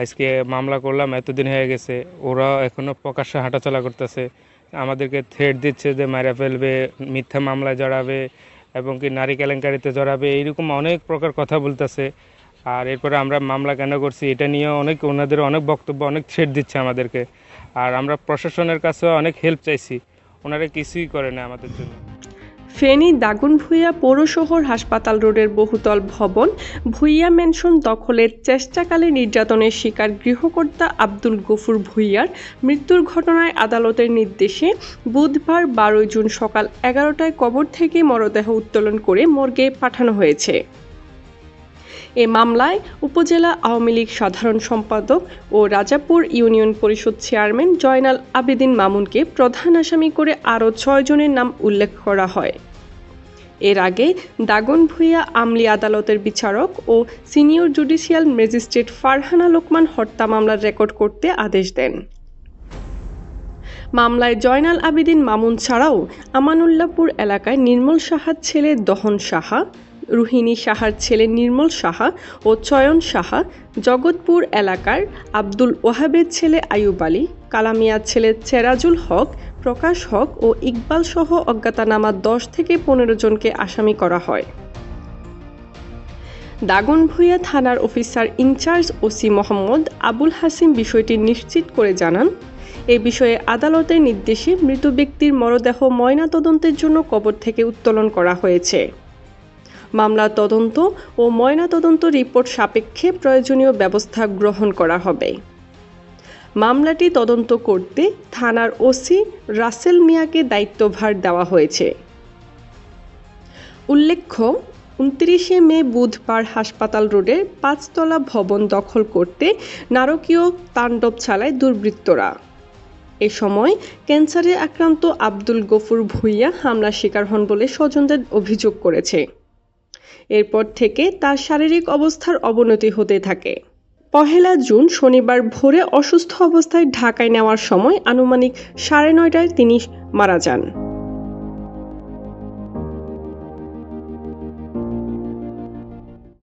আজকে মামলা করলাম, এতদিন হয়ে গেছে, ওরা এখনও প্রকাশ্যে হাঁটাচলা করতেছে, আমাদেরকে থ্রেট দিচ্ছে যে মারা ফেলবে, মিথ্যা মামলায় জড়াবে এবং কি নারী কেলেঙ্কারিতে জড়াবে, এইরকম অনেক প্রকার কথা বলতেছে। আর এরপরে আমরা মামলা কেন করছি এটা নিয়ে ওনাদের অনেক বক্তব্য, অনেক থ্রেট দিচ্ছে আমাদেরকে। আর আমরা প্রশাসনের কাছেও অনেক হেল্প চাইছি, ওনারা কিছুই করে না আমাদের জন্য। ফেনী দাগনভূঞা পৌর শহর হাসপাতাল রোডের বহুতল ভবন ভূঁইয়া ম্যানশন দখলের চেষ্টাকালে নির্যাতনের শিকার গৃহকর্তা আব্দুল গফুর ভূঁইয়ার মৃত্যুর ঘটনায় আদালতের নির্দেশে বুধবার 12 জুন সকাল 11টায় কবর থেকে মরদেহ উত্তোলন করে মর্গে পাঠানো হয়েছে। এ মামলায় উপজেলা আওয়ামী লীগ সাধারণ সম্পাদক ও রাজাপুর ইউনিয়ন পরিষদ চেয়ারম্যান জয়নাল আবেদিন মামুনকে প্রধান আসামি করে আরও 6 জনের নাম উল্লেখ করা হয়। এর আগে দাগনভূঞা আমলি আদালতের বিচারক ও senior judicial magistrate Farhana Lokman হত্যা মামলার রেকর্ড করতে আদেশ দেন। মামলায় জয়নাল আবেদিন মামুন ছাড়াও আমানুল্লাহপুর এলাকায় নির্মল সাহার ছেলে দহন সাহা, রুহিণী সাহার ছেলে নির্মল সাহা ও চয়ন সাহা, জগৎপুর এলাকার আব্দুল ওয়াহাবের ছেলে আয়ুব আলী, কালামিয়ার ছেলে চেরাজুল হক, প্রকাশ হক ও ইকবাল সহ অজ্ঞাতনামা 10 থেকে 15 জনকে আসামি করা হয়। দাগনভূঞা থানার officer in charge OC Mohammad Abul Hashim বিষয়টি নিশ্চিত করে জানান, এ বিষয়ে আদালতের নির্দেশে মৃত ব্যক্তির মরদেহ ময়নাতদন্তের জন্য কবর থেকে উত্তোলন করা হয়েছে। মামলার তদন্ত ও ময়নাতদন্ত রিপোর্ট সাপেক্ষে প্রয়োজনীয় ব্যবস্থা গ্রহণ করা হবে। মামলাটি তদন্ত করতে থানার ওসি রাসেল মিয়াকে দায়িত্বভার দেওয়া হয়েছে। উল্লেখ্য, 29শে মে বুধবার হাসপাতাল রোডের 5তলা ভবন দখল করতে নারকীয় তাণ্ডব চালায় দুর্বৃত্তরা। এ সময় ক্যান্সারে আক্রান্ত আব্দুল গফুর ভূঁইয়া হামলার শিকার হন বলে স্বজনদের অভিযোগ করেছে। এরপর থেকে তার শারীরিক অবস্থার অবনতি হতে থাকে। 1 জুন শনিবার ভোরে অসুস্থ অবস্থায় ঢাকায় নেওয়ার সময় আনুমানিক 9:30টায় তিনি মারা যান।